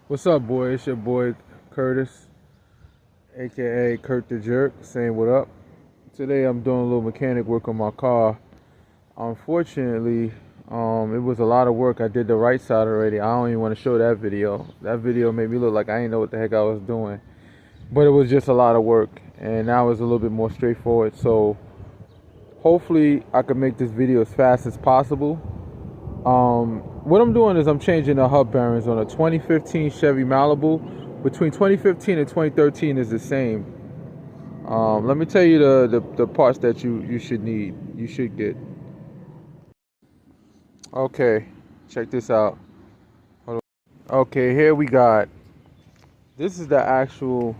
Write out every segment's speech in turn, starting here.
What's up, boy? It's your boy Curtis, aka Curt The Jerk, saying what up. Today I'm doing a little mechanic work on my car. Unfortunately, it was a lot of work. I did the right side already. I don't even want to show that video. That video made me look like I didn't know what the heck I was doing. But it was just a lot of work, and now it's a little bit more straightforward. So hopefully I can make this video as fast as possible. What I'm doing is I'm changing the hub bearings on a 2015 Chevy Malibu. Between 2015 and 2013 is the same. Let me tell you the parts that you should need. You should get. Okay, check this out. Hold on. Okay, here we got. This is the actual.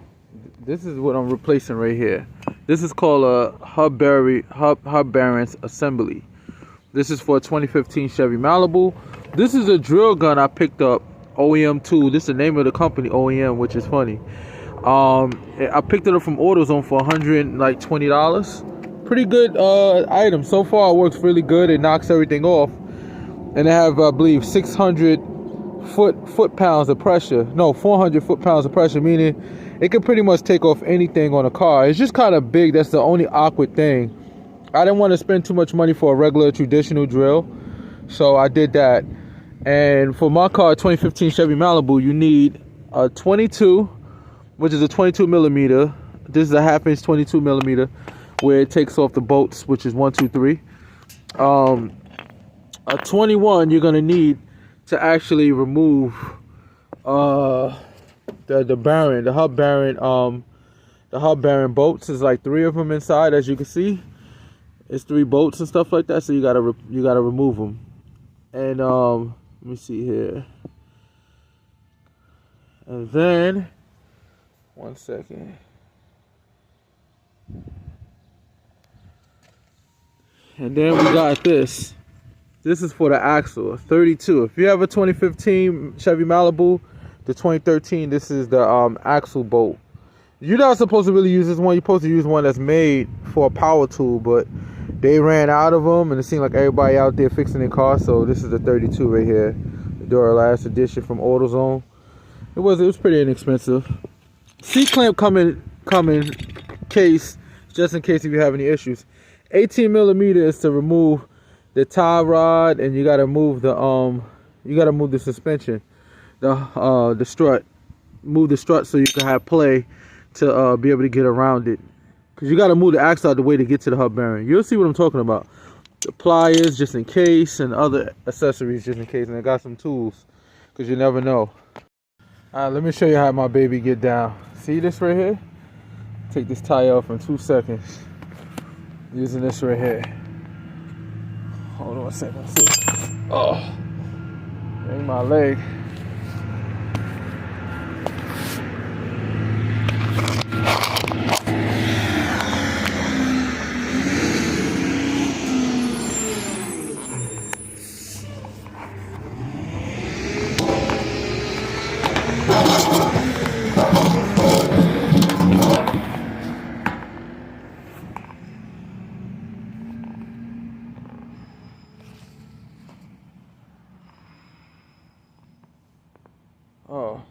This is what I'm replacing right here. This is called a hub bearings assembly. This is for a 2015 Chevy Malibu. This is a drill gun I picked up, OEM 2. This is the name of the company, OEM, which is funny. I picked it up from AutoZone for $120. Pretty good item. So far it works really good. It knocks everything off. And they have, I believe, 600 foot-pounds of pressure. No, 400 foot-pounds of pressure, meaning it can pretty much take off anything on a car. It's just kind of big. That's the only awkward thing. I didn't want to spend too much money for a regular traditional drill, so I did that. And for my car, 2015 Chevy Malibu, you need a 22, which is a 22 millimeter. This is a half-inch 22 millimeter, where it takes off the bolts, which is 1, 2, 3. A 21 you're gonna need to actually remove the bearing, the hub bearing bolts. Is like 3 of them inside, as you can see. It's 3 bolts and stuff like that, so you gotta remove them. And let me see here. And then 1 second. And then we got this. This is for the axle, 32. If you have a 2015 Chevy Malibu, the 2013, this is the axle bolt. You're not supposed to really use this one. You're supposed to use one that's made for a power tool, but they ran out of them, and it seemed like everybody out there fixing their cars. So this is the 32 right here, the Duralast edition from AutoZone. It was pretty inexpensive. Seat clamp coming case, just in case if you have any issues. 18 millimeter is to remove the tie rod, and you gotta move the suspension, the strut. Move the strut so you can have play to be able to get around it. Because you got to move the axle out of the way to get to the hub bearing. You'll see what I'm talking about. The pliers just in case, and other accessories just in case. And I got some tools because you never know. Alright, let me show you how my baby get down. See this right here? Take this tire off in 2 seconds. Using this right here. Hold on a second. Oh, ain't my leg. Oh.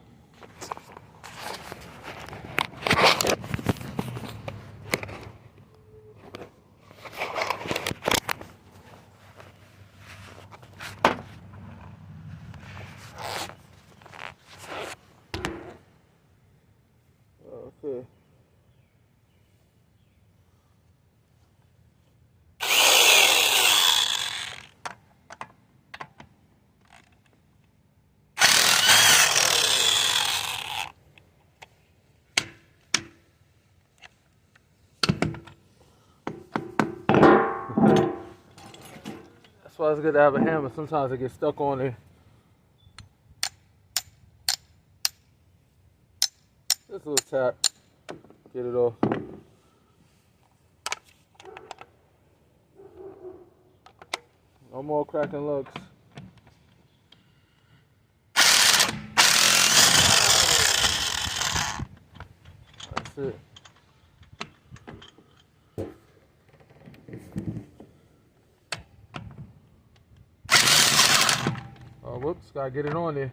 Okay. That's why it's good to have a hammer. Sometimes it gets stuck on there. Just a little tap. Get it off. No more cracking lugs. That's it. Oh, whoops, gotta get it on there.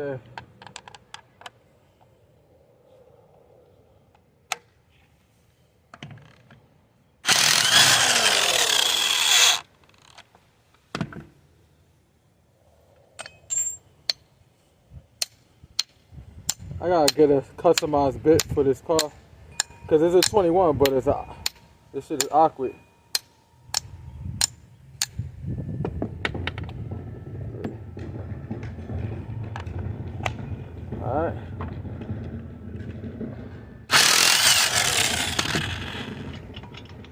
Yeah. I gotta get a customized bit for this car, cause it's a 21, but this shit is awkward. All right.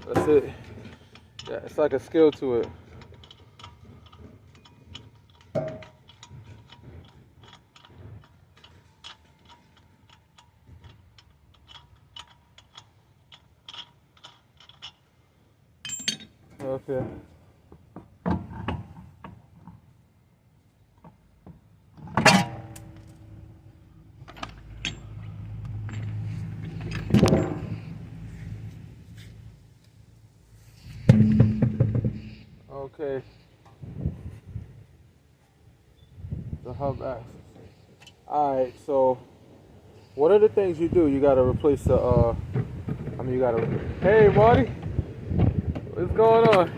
That's it. Yeah, it's like a skill to it. Okay. Okay. The hub axis. Alright, so what are the things you do? You gotta replace the you gotta, hey Marty, what's going on?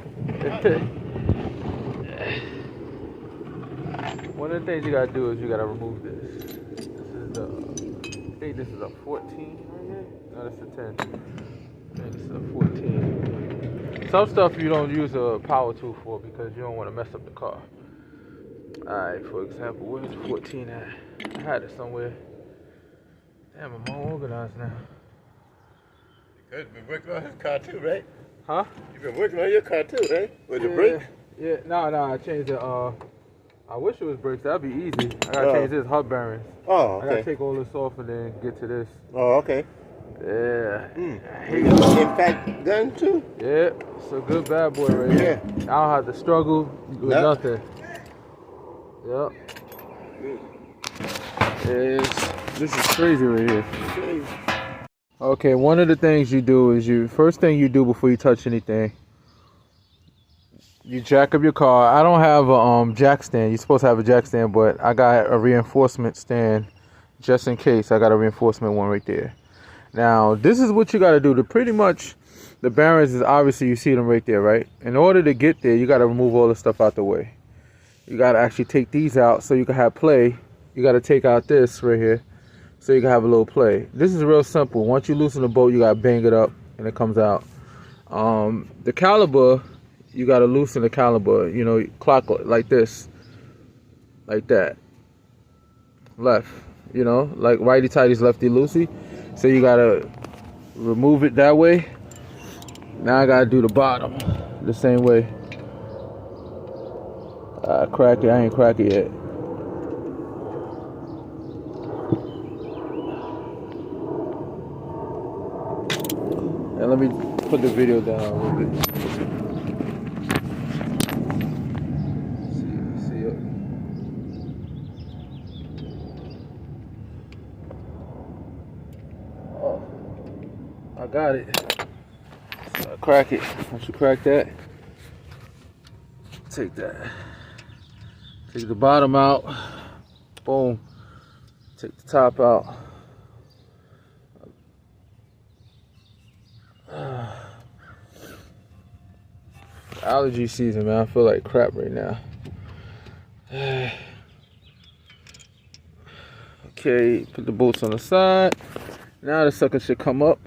One of the things you gotta do is you gotta remove this. This is the, I think this is a 14 right here? No, that's a 10. I think this is a 14. Some stuff you don't use a power tool for because you don't want to mess up the car. Alright, for example, where's the 14 at? I had it somewhere. Damn, I'm all organized now. You've been working on his car too, right? Huh? You've been working on your car too, right? With the brakes? Yeah, no, I changed it. I wish it was brakes. That'd be easy. I gotta change this hub bearings. Oh, okay. I gotta take all this off and then get to this. Oh, okay. Yeah. I hate it. In fact, gun too? Yeah, it's a good bad boy right here. I don't have to struggle with nothing. Yep. This is crazy right here. Okay, one of the things you do is first thing you do before you touch anything, you jack up your car. I don't have a jack stand. You're supposed to have a jack stand, but I got a reinforcement stand just in case. I got a reinforcement one right there. Now, this is what you got to do. To pretty much, the bearings is obviously, you see them right there, right? In order to get there, you got to remove all the stuff out the way. You got to actually take these out so you can have play. You got to take out this right here so you can have a little play. This is real simple. Once you loosen the bolt, you got to bang it up and it comes out. The caliper, you got to loosen the caliper, you know, clock like this, like that. Left, you know, like righty tighties, lefty loosey. So you got to remove it that way. Now I got to do the bottom the same way. Crack it. I ain't crack it yet. And let me put the video down a little bit. See it. Oh, I got it. So I crack it. I should crack that. Take that. Take the bottom out. Boom. Take the top out. Allergy season, man. I feel like crap right now. Okay, put the bolts on the side. Now the sucker should come up.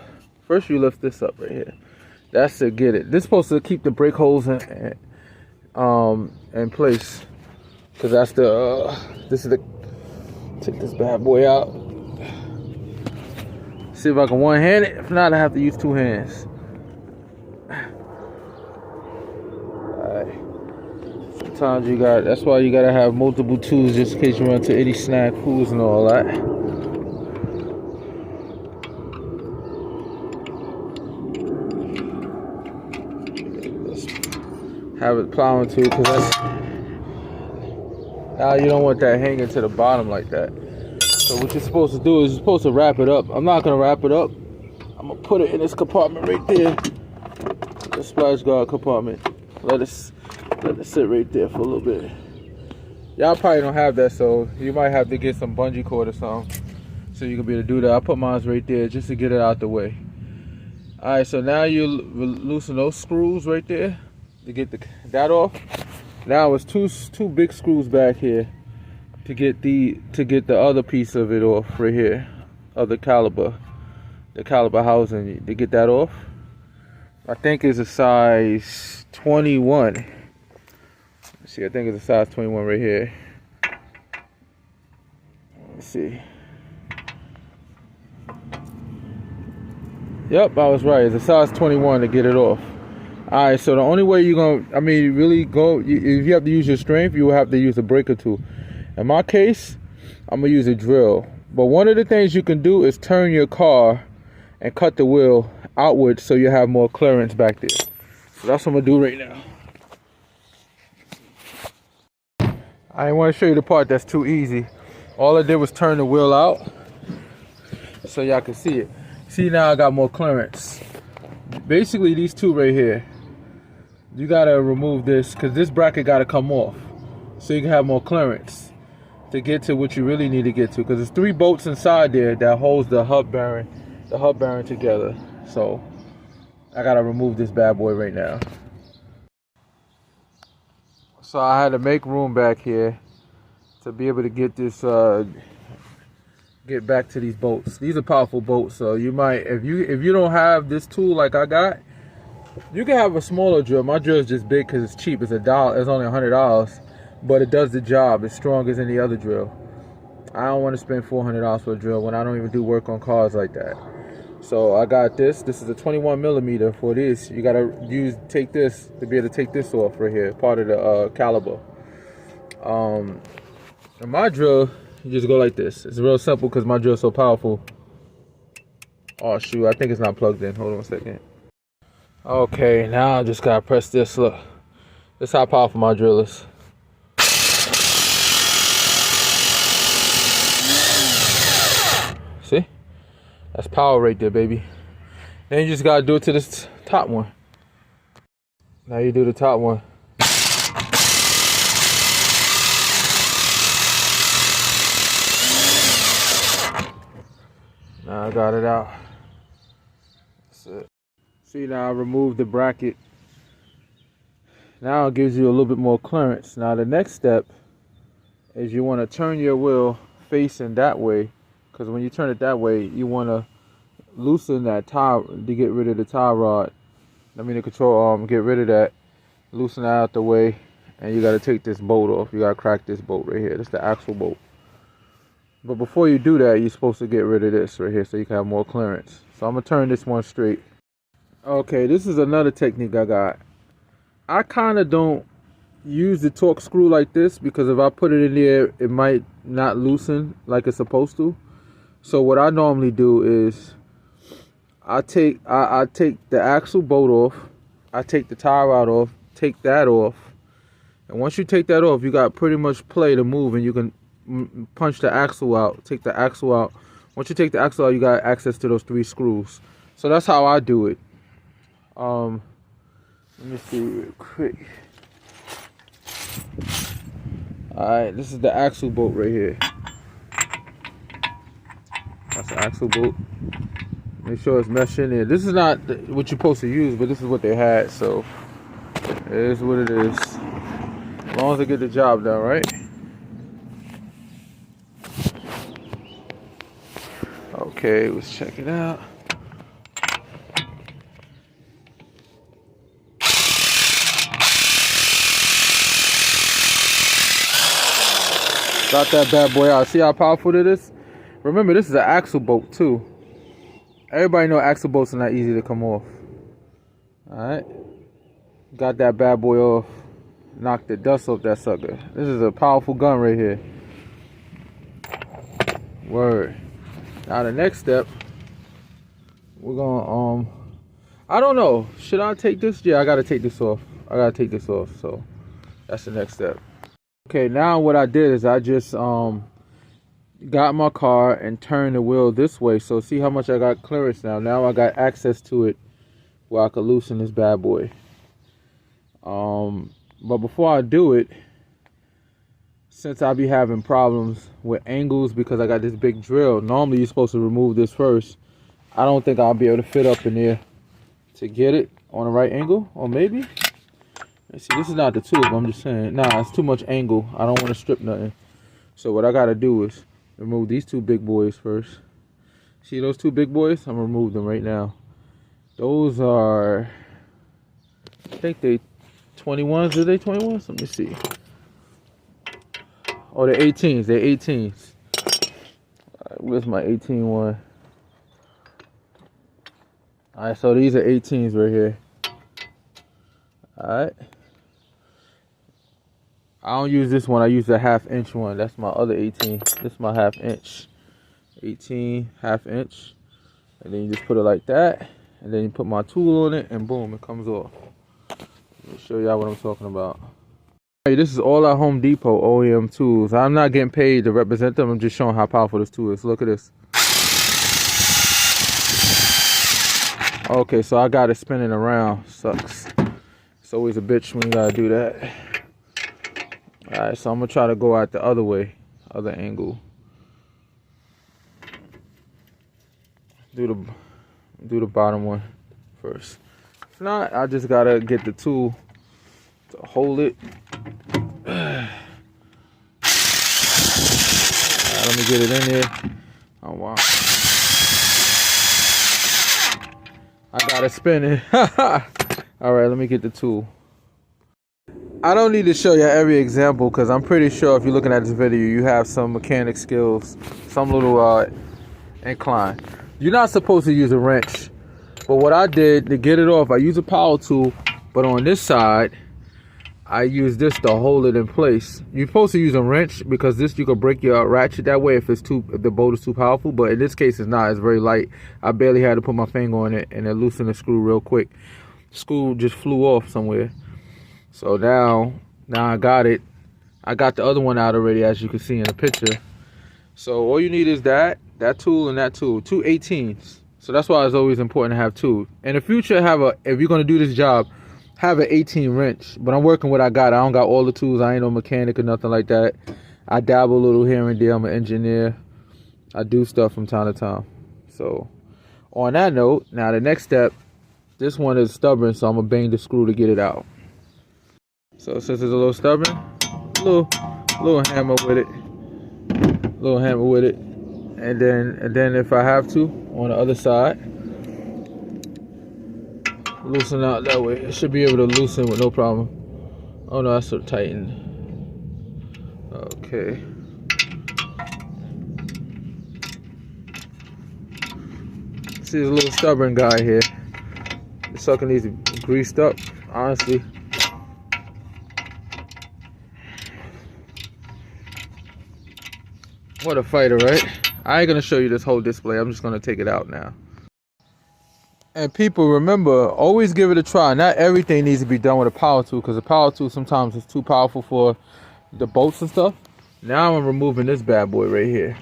First you lift this up right here. That's to get it. This is supposed to keep the brake holes in place. Cause that's the this is the, take this bad boy out. See if I can one hand it. If not, I have to use two hands. Alright. Sometimes you got, that's why you gotta have multiple tools just in case you run into any snafus and all that. Let's have it plowing tool, cause that's, now you don't want that hanging to the bottom like that. So what you're supposed to do is you're supposed to wrap it up. I'm not gonna wrap it up. I'm gonna put it in this compartment right there. The splash guard compartment. Let it sit right there for a little bit. Y'all probably don't have that, so you might have to get some bungee cord or something so you can be able to do that. I put mine right there just to get it out the way. Alright, so now you loosen those screws right there to get that off. Now it's two big screws back here to get the other piece of it off right here, of the caliper housing, to get that off. I think it's a size 21. Let's see, I think it's a size 21 right here. Let's see. Yep, I was right. It's a size 21 to get it off. Alright, so the only way you're going to, really go, if you have to use your strength, you will have to use a breaker tool. In my case, I'm going to use a drill. But one of the things you can do is turn your car and cut the wheel outward so you have more clearance back there. So that's what I'm going to do right now. I didn't want to show you the part that's too easy. All I did was turn the wheel out so y'all can see it. See, now I got more clearance. Basically, these two right here, you gotta remove this because this bracket gotta come off so you can have more clearance to get to what you really need to get to, because there's 3 bolts inside there that holds the hub bearing together. So I gotta remove this bad boy right now. So I had to make room back here to be able to get this get back to these bolts. These are powerful bolts, so you might, if you don't have this tool like I got, you can have a smaller drill. My drill is just big because it's cheap. It's $1. It's only $100, but it does the job. It's strong as any other drill. I don't want to spend $400 for a drill when I don't even do work on cars like that. So I got this. This is a 21 millimeter for this. You gotta take this to be able to take this off right here, part of the caliber. And my drill, you just go like this. It's real simple because my drill is so powerful. Oh shoot, I think it's not plugged in. Hold on a second. Okay, now I just gotta press this. Look, this is how powerful my drill is. See? That's power right there, baby. Then you just gotta do it to this top one. Now you do the top one. Now I got it out. That's it. See, now I removed the bracket. Now it gives you a little bit more clearance. Now the next step is you want to turn your wheel facing that way, because when you turn it that way, you want to loosen that tie to get rid of the tie rod. The control arm, get rid of that, loosen that out the way, and you got to take this bolt off. You got to crack this bolt right here. That's the axle bolt. But before you do that, you're supposed to get rid of this right here so you can have more clearance. So I'm going to turn this one straight. Okay, this is another technique I got. I kind of don't use the torque screw like this because if I put it in there, it might not loosen like it's supposed to. So what I normally do is I take the axle bolt off, I take the tie rod off, take that off. And once you take that off, you got pretty much play to move, and you can punch the axle out, take the axle out. Once you take the axle out, you got access to those 3 screws. So that's how I do it. Let me see real quick. Alright, this is the axle bolt right here. That's the axle bolt. Make sure it's meshed in there. This is not what you're supposed to use, but this is what they had, so it is what it is. As long as I get the job done, right? Okay, let's check it out. Got that bad boy out. See how powerful it is? Remember, this is an axle bolt too. Everybody know axle bolts are not easy to come off. Alright. Got that bad boy off. Knocked the dust off that sucker. This is a powerful gun right here. Word. Now the next step, we're gonna I don't know. Should I take this? Yeah, I gotta take this off. So that's the next step. Okay, now what I did is I just got my car and turned the wheel this way. So see how much I got clearance now. Now I got access to it where I could loosen this bad boy. But before I do it, since I be having problems with angles because I got this big drill, normally you're supposed to remove this first. I don't think I'll be able to fit up in there to get it on the right angle, or maybe. Let's see, this is not the tube, I'm just saying. Nah, it's too much angle. I don't want to strip nothing. So what I gotta do is remove these two big boys first. See those two big boys? I'm gonna remove them right now. Those are, I think they 21s. Are they 21s? Let me see. Oh, they're 18s. They're 18s. Alright, where's my 18 one? Alright, so these are 18s right here. Alright. I don't use this one. I use the 1/2 inch one. That's my other 18. This is my 1/2 inch. 18, 1/2 inch. And then you just put it like that. And then you put my tool on it and boom, it comes off. Let me show y'all what I'm talking about. Hey, this is all at Home Depot OEM tools. I'm not getting paid to represent them. I'm just showing how powerful this tool is. Look at this. Okay, so I got it spinning around. Sucks. It's always a bitch when you gotta do that. Alright, so I'm gonna try to go out the other way, other angle. Do the bottom one first. If not, I just gotta get the tool to hold it. Alright, let me get it in there. Oh wow. I gotta spin it. Alright, let me get the tool. I don't need to show you every example because I'm pretty sure if you're looking at this video, you have some mechanic skills, some little incline. You're not supposed to use a wrench, but what I did to get it off, I use a power tool, but on this side, I use this to hold it in place. You're supposed to use a wrench because this you can break your ratchet that way if the bolt is too powerful, but in this case it's not. It's very light. I barely had to put my finger on it and it loosened the screw real quick. The screw just flew off somewhere. So now I got it. I got the other one out already, as you can see in the picture. So all you need is that tool and that tool, two 18s. So that's why it's always important to have two. In the future, if you're gonna do this job, have an 18 wrench. But I'm working what I got. I don't got all the tools. I ain't no mechanic or nothing like that. I dabble a little here and there. I'm an engineer. I do stuff from time to time. So on that note, now the next step, this one is stubborn, so I'm gonna bang the screw to get it out. So since it's a little stubborn, little hammer with it, and then if I have to, on the other side, loosen out that way. It should be able to loosen with no problem. Oh no, that's so tightened. Okay. See this little stubborn guy here. The sucker needs to be greased up, honestly. What a fighter, right? I ain't gonna show you this whole display. I'm just gonna take it out now. And people, remember, always give it a try. Not everything needs to be done with a power tool, because a power tool sometimes is too powerful for the bolts and stuff. Now I'm removing this bad boy right here.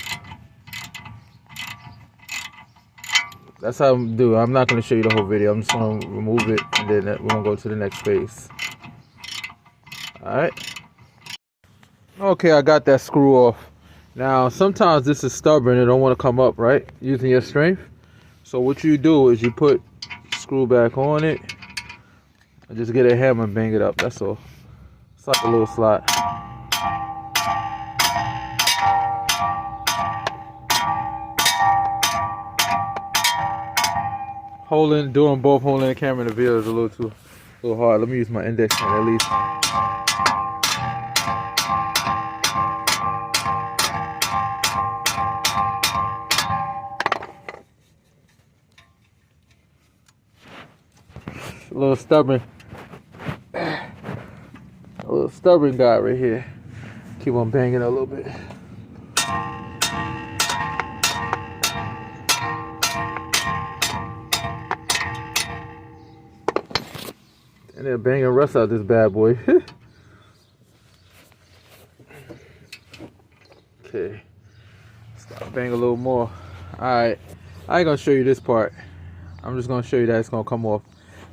That's how I'm doing. I'm not gonna show you the whole video. I'm just gonna remove it, and then we're gonna go to the next phase. All right. Okay, I got that screw off. Now, sometimes this is stubborn. It don't want to come up, right? Using your strength. So what you do is you put screw back on it and just get a hammer and bang it up. That's all. It's like a little slot. Doing both holding the camera in the video is a little hard. Let me use my index hand at least. A little stubborn guy right here. Keep on banging a little bit. And then banging rust out this bad boy. Okay. Stop banging a little more. Alright. I ain't gonna show you this part. I'm just gonna show you that it's gonna come off.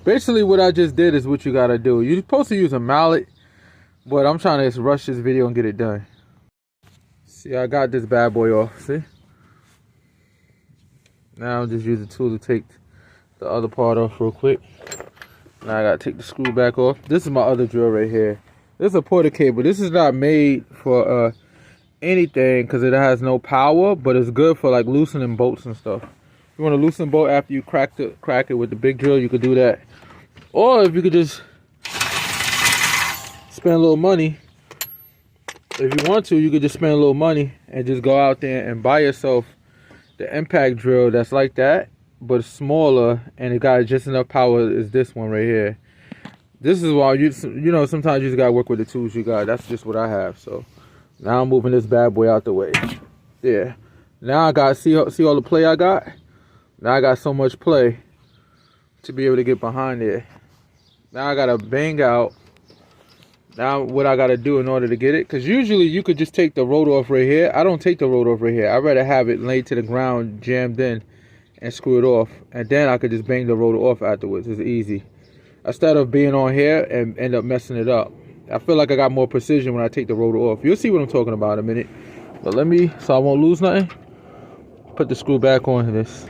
Basically what I just did is what you gotta do. You're supposed to use a mallet, but I'm trying to rush this video and get it done. See, I got this bad boy off, see? Now I'll just use the tool to take the other part off real quick. Now I gotta take the screw back off. This is my other drill right here. This is a porter cable. This is not made for anything because it has no power, but it's good for like loosening bolts and stuff. If you want to loosen a bolt after you crack it with the big drill, you could do that. Or if you could just spend a little money, if you want to, you could just spend a little money and just go out there and buy yourself the impact drill that's like that, but smaller, and it got just enough power as this one right here. This is why you know, sometimes you just gotta work with the tools you got. That's just what I have. So now I'm moving this bad boy out the way. Yeah. Now I got see all the play I got. Now I got so much play to be able to get behind there. Now I gotta bang out. Now what I gotta do in order to get it, because usually you could just take the rotor off right here. I don't take the rotor off right here. I'd rather have it laid to the ground, jammed in, and screw it off, and then I could just bang the rotor off afterwards. It's easy. Instead of being on here and end up messing it up. I feel like I got more precision when I take the rotor off. You'll see what I'm talking about in a minute. But let me, so I won't lose nothing, put the screw back on this.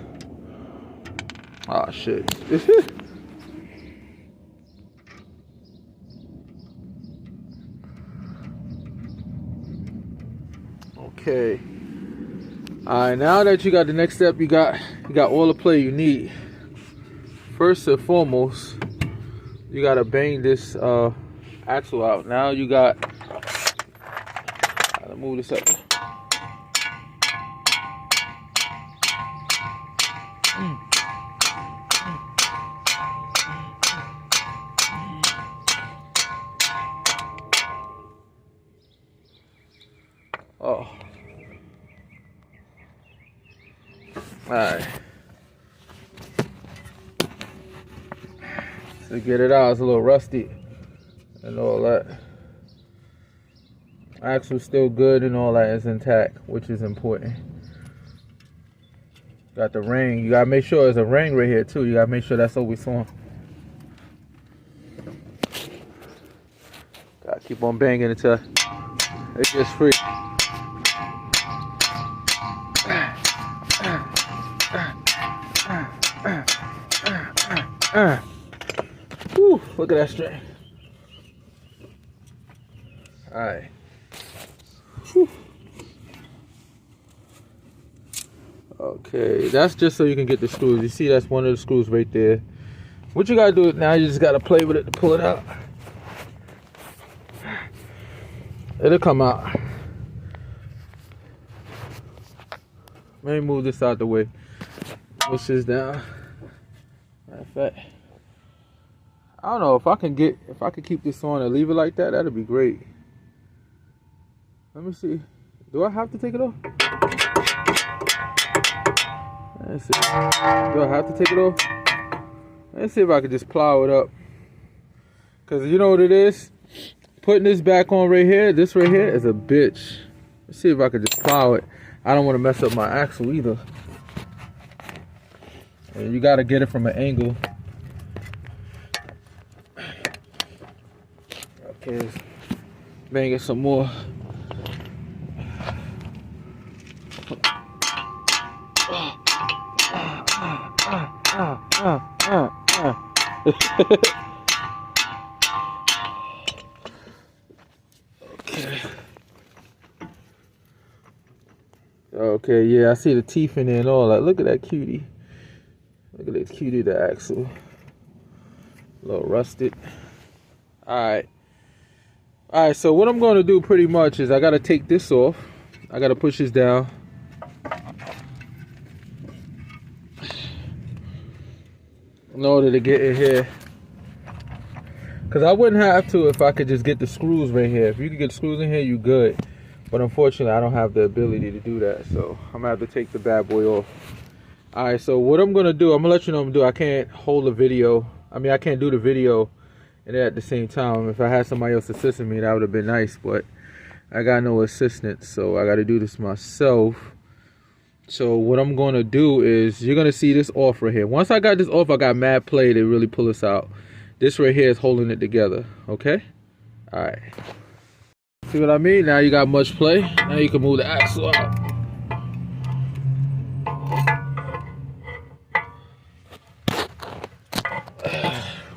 Ah, shit. Okay. Alright, now that you got the next step, you got all the play you need. First and foremost, you gotta bang this axle out. Now you got, let's move this up. Oh. Alright. To get it out, it's a little rusty and all that. Axle's still good and all that is intact, which is important. Got the ring. You gotta make sure there's a ring right here too. You gotta make sure that's always on. Gotta keep on banging until it gets free. Whew, look at that string. Alright. Okay, that's just so you can get the screws. You see that's one of the screws right there. What you gotta do now, you just gotta play with it to pull it out. It'll come out. Let me move this out the way. Push this down. Matter of fact, I don't know if I can keep this on and leave it like that. That'd be great. Let me see. Do I have to take it off? Let's see. Do I have to take it off? Let's see if I can just plow it up. Cause you know what it is? Putting this back on right here, this right here is a bitch. Let's see if I can just plow it. I don't want to mess up my axle either. And you gotta get it from an angle. Okay, let's bang it some more. Okay, yeah, I see the teeth in there and all that. Look at that cutie. Look at that cutie, the axle. A little rusted. Alright. Alright, so what I'm going to do pretty much is I got to take this off. I got to push this down. In order to get in here. Because I wouldn't have to if I could just get the screws right here. If you could get screws in here, you good. But unfortunately, I don't have the ability to do that. So I'm going to have to take the bad boy off. Alright, so what I'm going to do, I'm going to let you know what I'm going to do. I can't hold the video. I mean, I can't do the video and at the same time. If I had somebody else assisting me, that would have been nice. But I got no assistance, so I got to do this myself. So what I'm going to do is, you're going to see this off right here. Once I got this off, I got mad play to really pull this out. This right here is holding it together, okay? Alright. See what I mean? Now you got much play. Now you can move the axle out.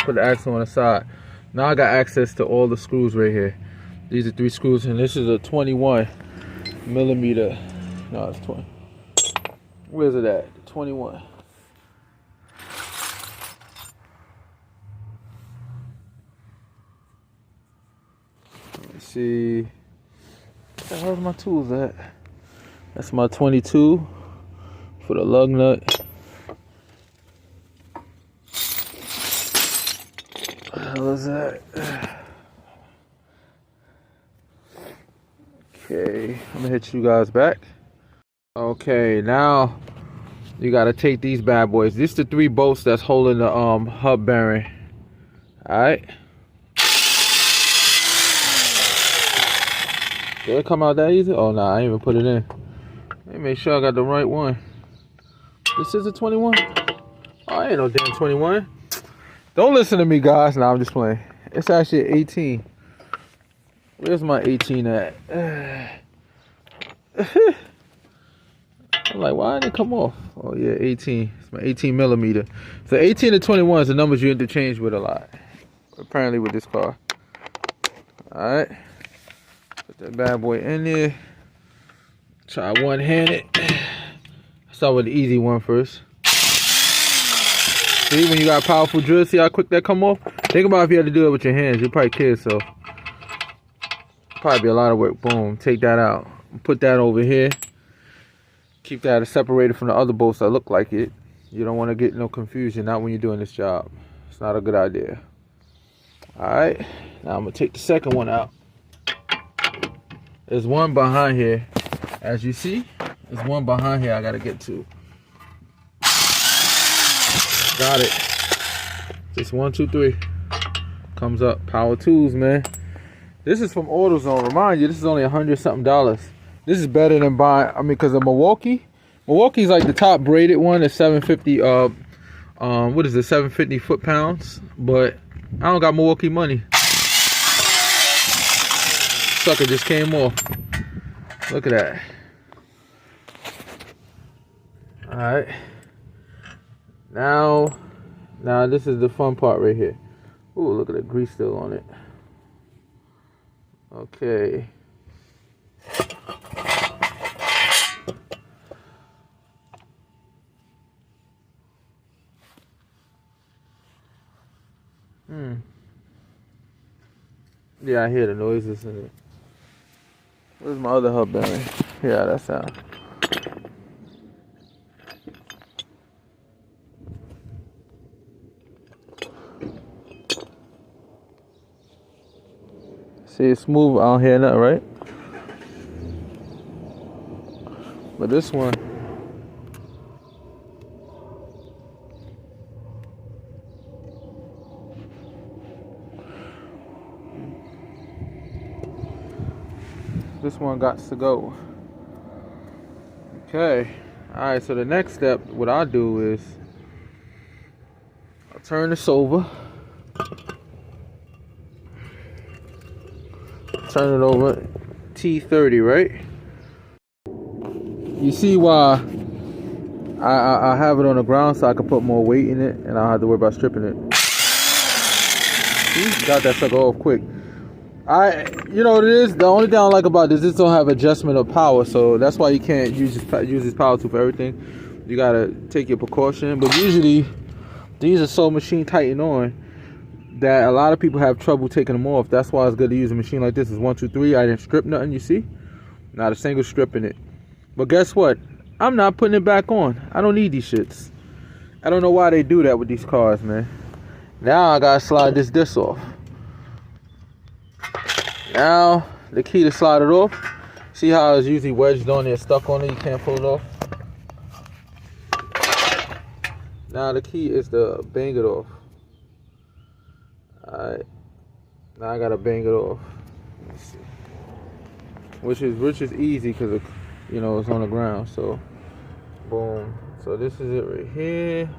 Put the axle on the side. Now I got access to all the screws right here. These are 3 screws, and this is a 21 millimeter. No, it's 20. Where's it at? 21. Let me see. Where the hell's my tools at? That's my 22 for the lug nut. What the hell is that? Okay, I'm gonna hit you guys back. Okay, now you gotta take these bad boys. These are the 3 bolts that's holding the hub bearing. Alright. Did it come out that easy? Oh no, I ain't even put it in. Let me make sure I got the right one. This is a 21? Oh, I ain't no damn 21. Don't listen to me, guys. Nah, I'm just playing. It's actually an 18. Where's my 18 at? I'm like, why didn't it come off? Oh yeah, 18. It's my 18 millimeter. So 18 to 21 is the numbers you interchange with a lot. Apparently with this car. Alright. Put that bad boy in there. Try one-handed. Start with the easy one first. See, when you got a powerful drill, see how quick that come off? Think about if you had to do it with your hands. You'll probably kill yourself. Probably be a lot of work. Boom. Take that out. Put that over here. Keep that separated from the other bolts that look like it. You don't want to get no confusion. Not when you're doing this job. It's not a good idea. Alright. Now I'm going to take the second one out. There's one behind here. As you see, there's one behind here I got to get to. Got it. Just 1, 2, 3. Comes up. Power tools, man. This is from AutoZone. Remind you, this is only $100-something. This is better than buying. I mean, because of Milwaukee. Milwaukee's like the top braided one. It's 750. What is it? 750 foot-pounds. But I don't got Milwaukee money. Sucker just came off. Look at that. All right. Now this is the fun part right here. Ooh, look at the grease still on it. Okay. Yeah, I hear the noises in it. Where's my other hub bearing? Yeah, that sound. See, it's smooth. I don't hear nothing, right? But this one, got to go. Okay. All right. So the next step, what I'll do is I'll turn this over. Turn it over. T30, right? You see why I have it on the ground so I can put more weight in it and I don't have to worry about stripping it. See? Got that sucker off quick. You know what it is? The only thing I don't like about this don't have adjustment of power, so that's why you can't use this power tool for everything. You gotta take your precaution. But usually, these are so machine tightened on that a lot of people have trouble taking them off. That's why it's good to use a machine like this. It's 1, 2, 3. I didn't strip nothing. You see? Not a single strip in it. But guess what? I'm not putting it back on. I don't need these shits. I don't know why they do that with these cars, man. Now I gotta slide this disc off. Now, the key to slide it off. See how it's usually wedged on there, stuck on it, you can't pull it off. Now the key is to bang it off. Alright. Now I gotta bang it off. Let's see. Which is easy because you know it's on the ground, so boom. So this is it right here.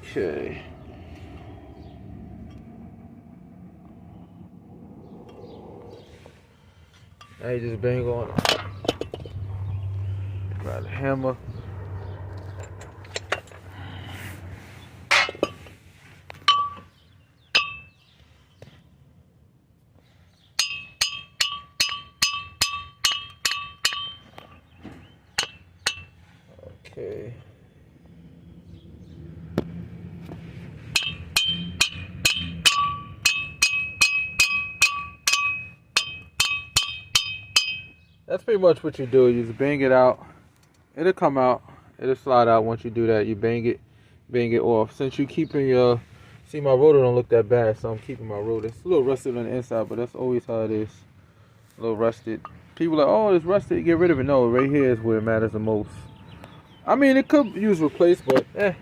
Okay. Now you just bang on it. Grab the hammer. Okay. That's pretty much what you do. You just bang it out. It'll come out. It'll slide out once you do that. You bang it off. Since you keeping your, see my rotor don't look that bad, so I'm keeping my rotor. It's a little rusted on the inside, but that's always how it is. A little rusted. People are like, oh, it's rusted, get rid of it. No, right here is where it matters the most. I mean, it could use replace, but I ain't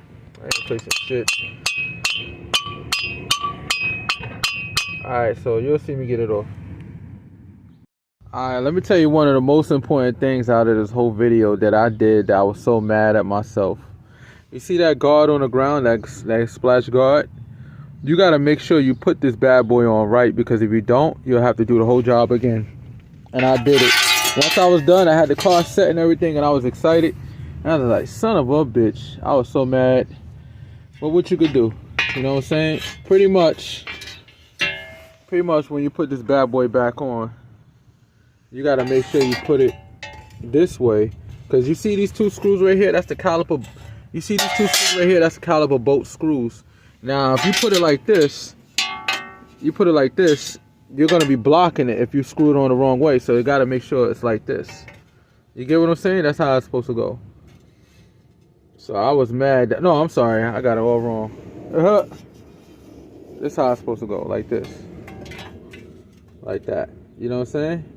replacing shit. Alright, so you'll see me get it off. Alright, let me tell you one of the most important things out of this whole video that I did that I was so mad at myself. You see that guard on the ground, that splash guard? You gotta make sure you put this bad boy on right, because if you don't, you'll have to do the whole job again. And I did it. Once I was done, I had the car set and everything, and I was excited. And I was like, son of a bitch. I was so mad. But what you could do, you know what I'm saying? Pretty much when you put this bad boy back on, you gotta make sure you put it this way. Because you see these two screws right here? That's the caliper. You see these two screws right here? That's the caliper bolt screws. Now, if you put it like this, you're gonna be blocking it if you screw it on the wrong way. So you gotta make sure it's like this. You get what I'm saying? That's how it's supposed to go. So I was mad. No, I'm sorry. I got it all wrong. This is how it's supposed to go. Like this. Like that. You know what I'm saying?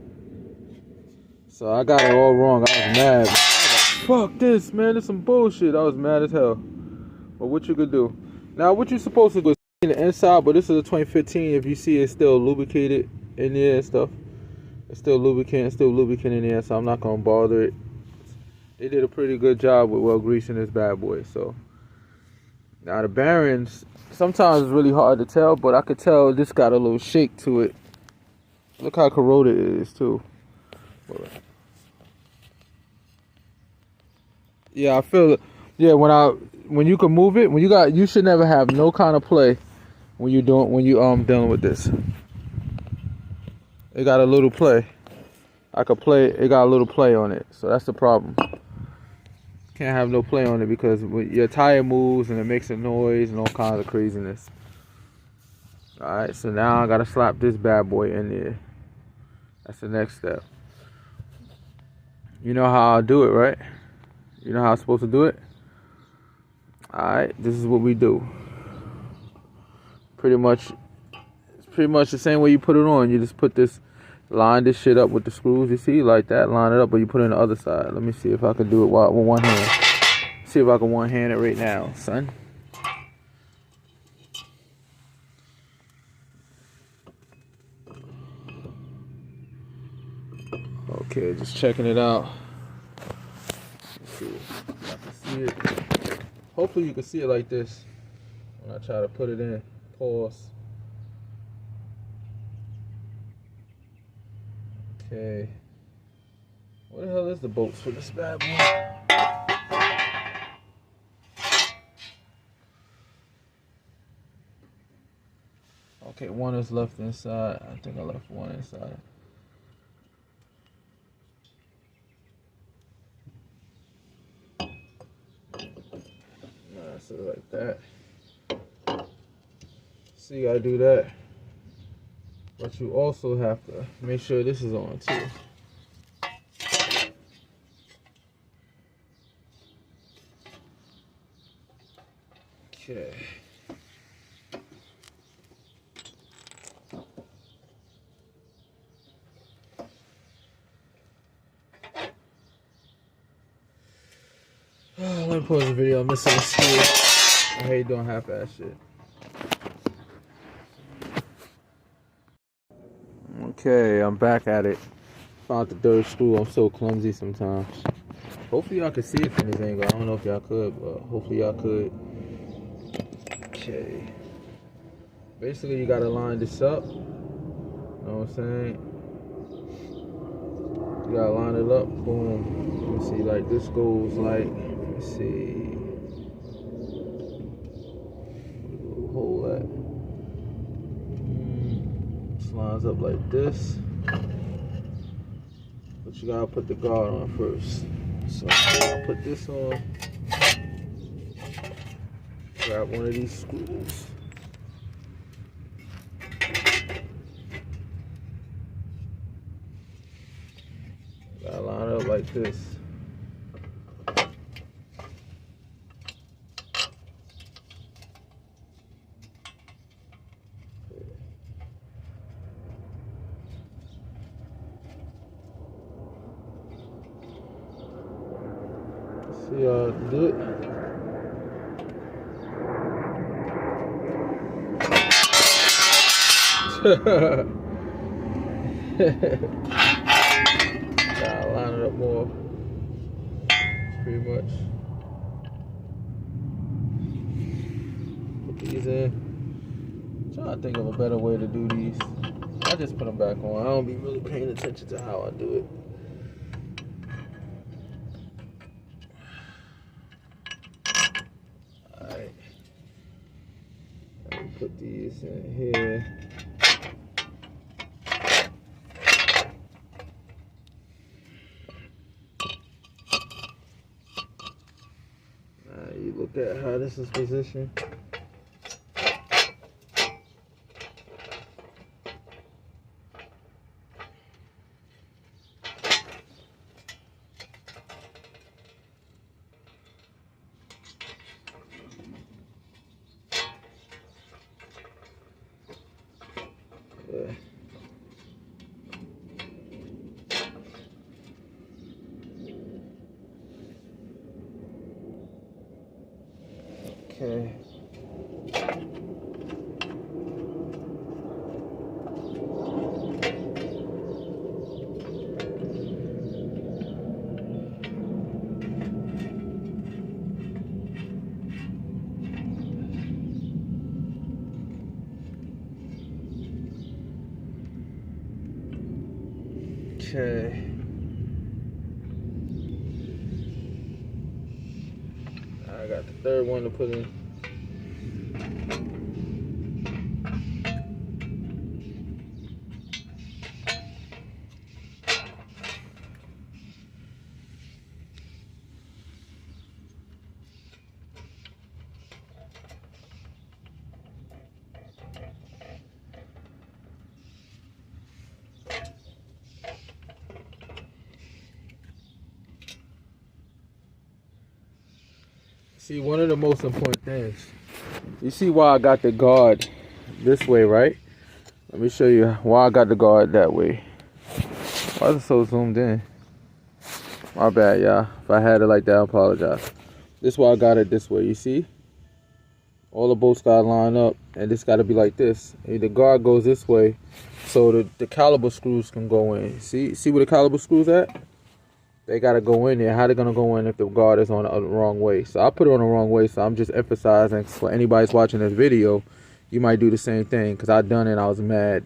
So I got it all wrong. I was mad. I was like, fuck this, man. This is some bullshit. I was mad as hell. But what you could do. Now, what you're supposed to do is clean the inside. But this is a 2015. If you see it's still lubricated in there and stuff. It's still lubricant in there. So I'm not going to bother it. They did a pretty good job with greasing this bad boy. So now the bearings, sometimes it's really hard to tell, but I could tell this got a little shake to it. Look how corroded it is too. Yeah, I feel it. Yeah, when you can move it, you should never have no kind of play when you dealing with this. It got a little play. It got a little play on it, so that's the problem. Can't have no play on it because your tire moves and it makes a noise and all kinds of craziness. Alright, so now I gotta slap this bad boy in there. That's the next step. You know how I'll do it, right? You know how I'm supposed to do it? Alright, this is what we do. It's pretty much the same way you put it on. You just line this shit up with the screws, you see, like that, line it up, but you put it on the other side. Let me see if I can do it with one hand. See if I can one hand it right now, son. Okay, just checking it out. Let's see if I can see it. Hopefully you can see it like this when I try to put it in. Pause. Okay. What the hell is the bolts for this bad boy? Okay, one is left inside. I think I left one inside. So like that. So you gotta do that. But you also have to make sure this is on too. Okay. Let me pause the video. I'm missing a screw. I hate doing half-ass shit. Okay, I'm back at it. Found the third screw. I'm so clumsy sometimes. Hopefully y'all can see it from this angle. I don't know if y'all could, but hopefully y'all could. Okay. Basically, you gotta line this up. You know what I'm saying? You gotta line it up, boom. Let me see, like this goes like, let me see. Hold that. This lines up like this. But you gotta put the guard on first. So I'll put this on. Grab one of these screws. Gotta line it up like this. See how I do it. Gotta line it up more. Pretty much. Put these in. I'm trying to think of a better way to do these. I just put them back on. I don't be really paying attention to how I do it. Alright. Let me put these in here. You look at how this is positioned. Yeah. Okay. Okay. I got the third one to put in. See, one of the most important things, you see why I got the guard this way, right? Let me show you why I got the guard that way. Why is it so zoomed in? My bad, y'all. If I had it like that, I apologize. This is why I got it this way, you see? All the bolts gotta line up, and this gotta be like this. And the guard goes this way, so the caliber screws can go in. See where the caliber screws at? They gotta go in there. How they gonna go in if the guard is on the wrong way? So I put it on the wrong way, so I'm just emphasizing for anybody's watching this video, you might do the same thing, because I done it and I was mad.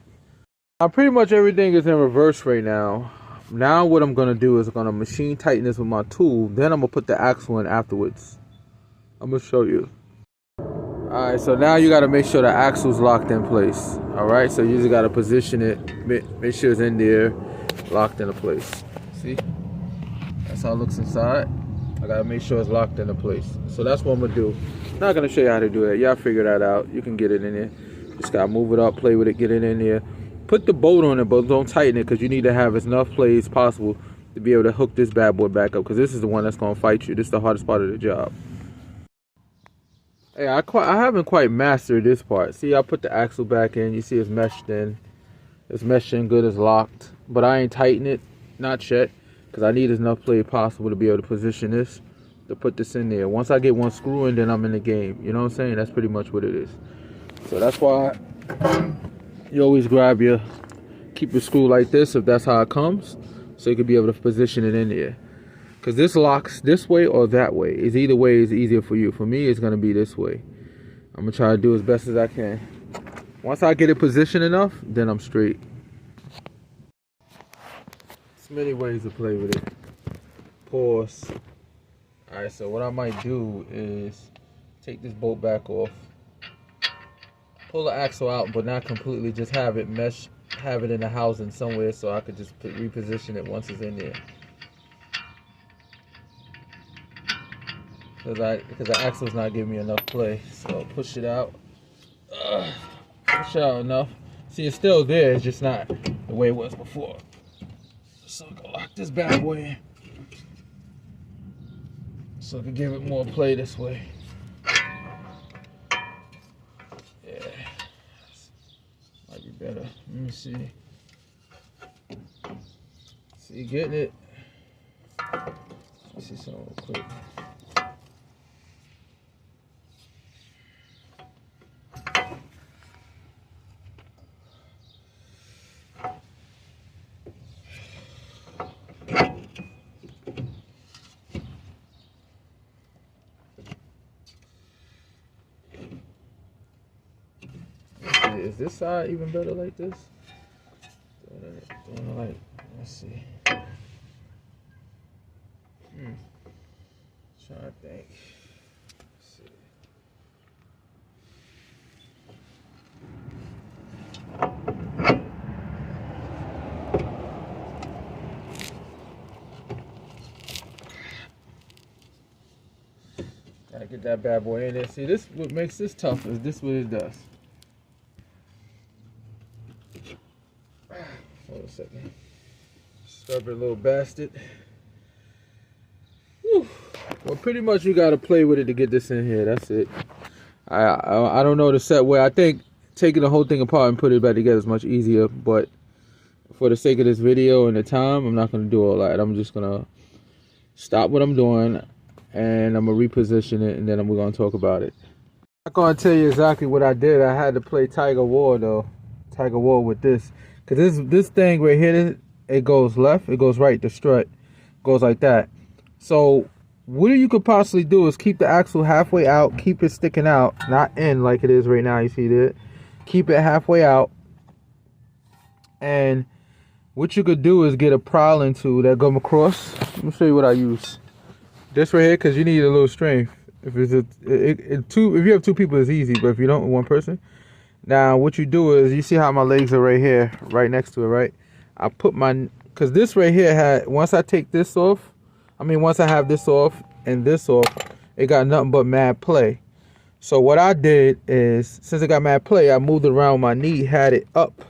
Now pretty much everything is in reverse right now. Now what I'm gonna do is I'm gonna machine tighten this with my tool, then I'm gonna put the axle in afterwards. I'm gonna show you. Alright, so now you gotta make sure the axle's locked in place. Alright, so you just gotta position it, make sure it's in there, locked into place. See? That's how it looks inside. I gotta make sure it's locked into place. So that's what I'm gonna do. Not gonna show you how to do that. Y'all figure that out. You can get it in there. Just gotta move it up, play with it, get it in there. Put the bolt on it, but don't tighten it, because you need to have as enough play as possible to be able to hook this bad boy back up, because this is the one that's gonna fight you. This is the hardest part of the job. Hey, I haven't quite mastered this part. See, I put the axle back in. You see it's meshed in. It's meshed in good, it's locked. But I ain't tighten it, not yet, because I need as enough play possible to be able to position this, to put this in there. Once I get one screw in, then I'm in the game. You know what I'm saying? That's pretty much what it is. So that's why you always keep your screw like this if that's how it comes, so you can be able to position it in there. Because this locks this way or that way. It's either way is easier for you. For me, it's going to be this way. I'm going to try to do as best as I can. Once I get it positioned enough, then I'm straight. many ways to play with it. Pause. Alright, so what I might do is take this bolt back off, pull the axle out, but not completely, just have it mesh, have it in the housing somewhere so I could just reposition it once it's in there. Because the axle's not giving me enough play. So push it out. Push it out enough. See, it's still there, it's just not the way it was before. So I can lock this bad boy in. So I can give it more play this way. Yeah. Might be better. Let me see. See, getting it. Let's see something real quick. Is this side even better like this? Doing it like, let's see. Trying to think. Let's see. Gotta get that bad boy in there. See, this what makes this tough is this what it does. Hold a second. Stubborn little bastard. Whew. Well, pretty much you gotta play with it to get this in here. That's it. I don't know the set way. I think taking the whole thing apart and putting it back together is much easier. But for the sake of this video and the time, I'm not gonna do all that. I'm just gonna stop what I'm doing and I'm gonna reposition it, and then we're gonna talk about it. I'm not gonna tell you exactly what I did. I had to play Tiger War though. Tiger War with this. Cause this thing right here, it goes left, it goes right, the strut goes like that. So what you could possibly do is keep the axle halfway out, keep it sticking out, not in like it is right now, you see that? Keep it halfway out. And what you could do is get a prowling tool that goes across. Let me show you what I use. This right here, cause you need a little strength. If it's if you have two people, it's easy, but if you don't, one person. Now, what you do is, you see how my legs are right here, right next to it, right? I put my, because this right here once I take this off, once I have this off and this off, it got nothing but mad play. So what I did is, since it got mad play, I moved it around my knee, had it up.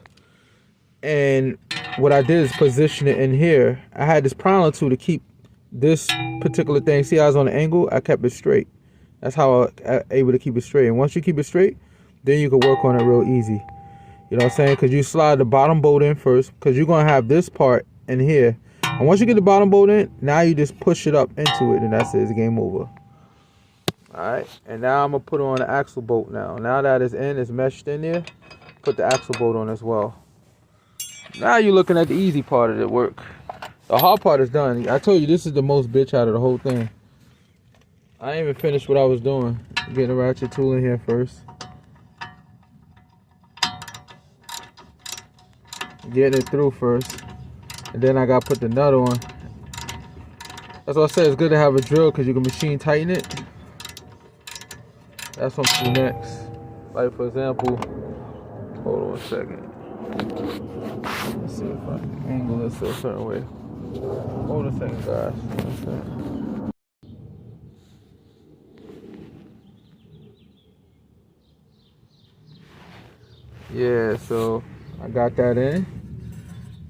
And what I did is position it in here. I had this prowler tool to keep this particular thing. See how I was on an angle? I kept it straight. That's how I able to keep it straight. And once you keep it straight, then you can work on it real easy. You know what I'm saying? Because you slide the bottom bolt in first, because you're going to have this part in here. And once you get the bottom bolt in, now you just push it up into it, and that's it. It's game over. Alright, and now I'm going to put on the axle bolt now. Now that it's in, it's meshed in there, put the axle bolt on as well. Now you're looking at the easy part of the work. The hard part is done. I told you this is the most bitch out of the whole thing. I ain't even finished what I was doing. Getting the ratchet tool in here first. Getting it through first, and then I gotta put the nut on. That's why I said it's good to have a drill, because you can machine tighten it. That's what I'm doing next. Like for example, hold on a second. Let's see if I can angle this a certain way. Hold a second, guys. Yeah, so I got that in.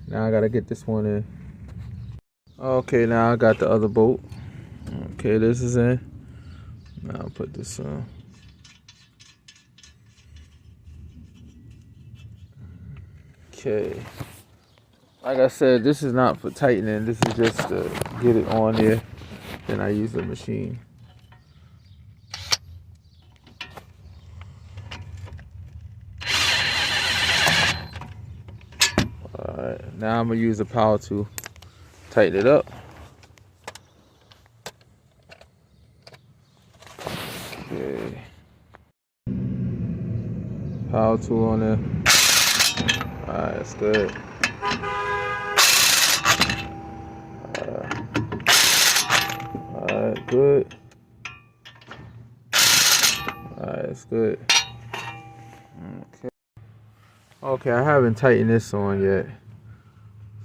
Now I gotta get this one in. Okay, now I got the other bolt. Okay, this is in. Now I'll put this on. Okay. Like I said, this is not for tightening. This is just to get it on there. Then I use the machine. Alright, now I'm gonna use the power tool. Tighten it up. Okay. Power tool on there. Alright, that's good. good. Alright, it's good. Okay. Okay, I haven't tightened this on yet.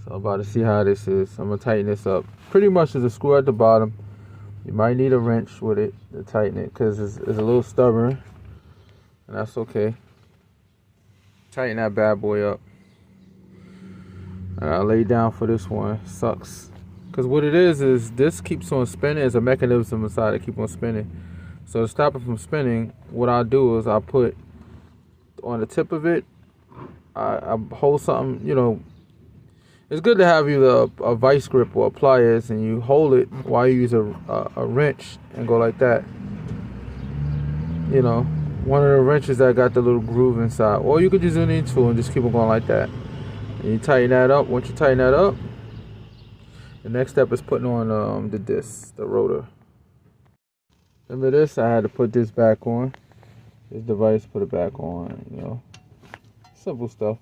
So I'm about to see how this is. I'm gonna tighten this up. Pretty much there's a screw at the bottom. You might need a wrench with it to tighten it because it's a little stubborn. And that's okay. Tighten that bad boy up. I lay down for this one. Sucks. Because what it is this keeps on spinning. There's a mechanism inside that keeps on spinning. So to stop it from spinning, what I'll do is I'll put on the tip of it, I hold something, you know. It's good to have either a vice grip or a pliers, and you hold it while you use a wrench and go like that. You know, one of the wrenches that got the little groove inside. Or you could use any tool and just keep it going like that. And you tighten that up. Once you tighten that up, the next step is putting on the disc, the rotor. Remember this? I had to put this back on. This device, put it back on, you know. Simple stuff.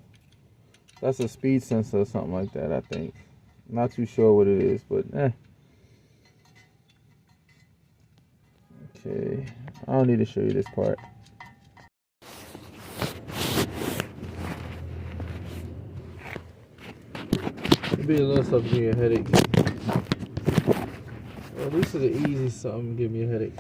That's a speed sensor or something like that, I think. I'm not too sure what it is, but Okay. I don't need to show you this part. Maybe a little stuff give me a headache. Well, this is the easy something give me a headache.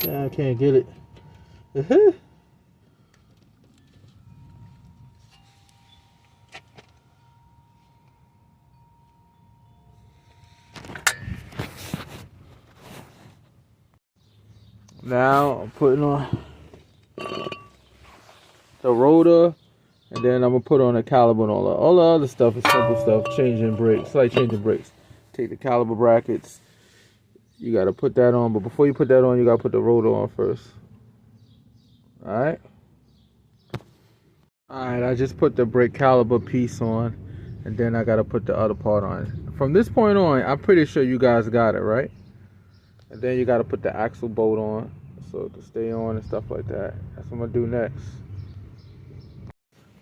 Yeah, I can't get it. Now I'm putting on the rotor, and then I'm gonna put on the caliper and all the other stuff is simple stuff. Changing brakes, like changing brakes. Take the caliper brackets. You gotta put that on, but before you put that on, you gotta put the rotor on first. Alright. Alright, I just put the brake caliper piece on, and then I gotta put the other part on. From this point on, I'm pretty sure you guys got it, right? And then you gotta put the axle bolt on so it can stay on and stuff like that. That's what I'm gonna do next.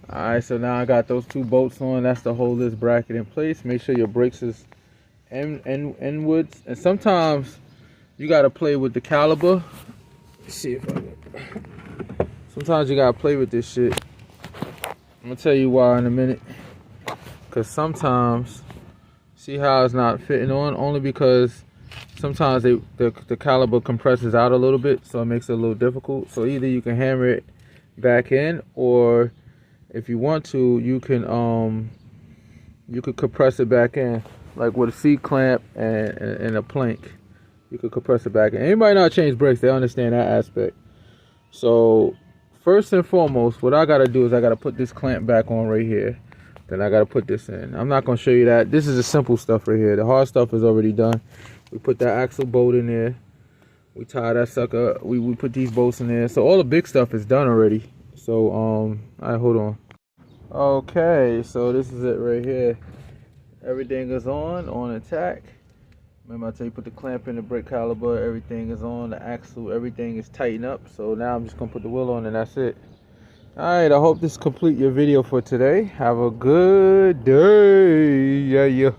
Alright, so now I got those two bolts on. That's to hold this bracket in place. Make sure your brakes is inwards. And sometimes you gotta play with the caliper. Let's see if I can. Sometimes you gotta play with this shit. I'm gonna tell you why in a minute. Cause sometimes, see how it's not fitting on? Only because sometimes the caliper compresses out a little bit, so it makes it a little difficult. So either you can hammer it back in, or if you want to, you could compress it back in, like with a C-clamp and a plank. You could compress it back in. Anybody not change brakes, they understand that aspect. So first and foremost, what I gotta do is I gotta put this clamp back on right here. Then I gotta put this in. I'm not gonna show you that. This is the simple stuff right here. The hard stuff is already done. We put that axle bolt in there. We tie that sucker. We put these bolts in there. So all the big stuff is done already. So all right, hold on. Okay, so this is it right here. Everything is on attack. Remember I tell you put the clamp in the brake caliper. Everything is on. The axle, everything is tightened up. So now I'm just gonna put the wheel on and that's it. Alright, I hope this complete your video for today. Have a good day. Yeah.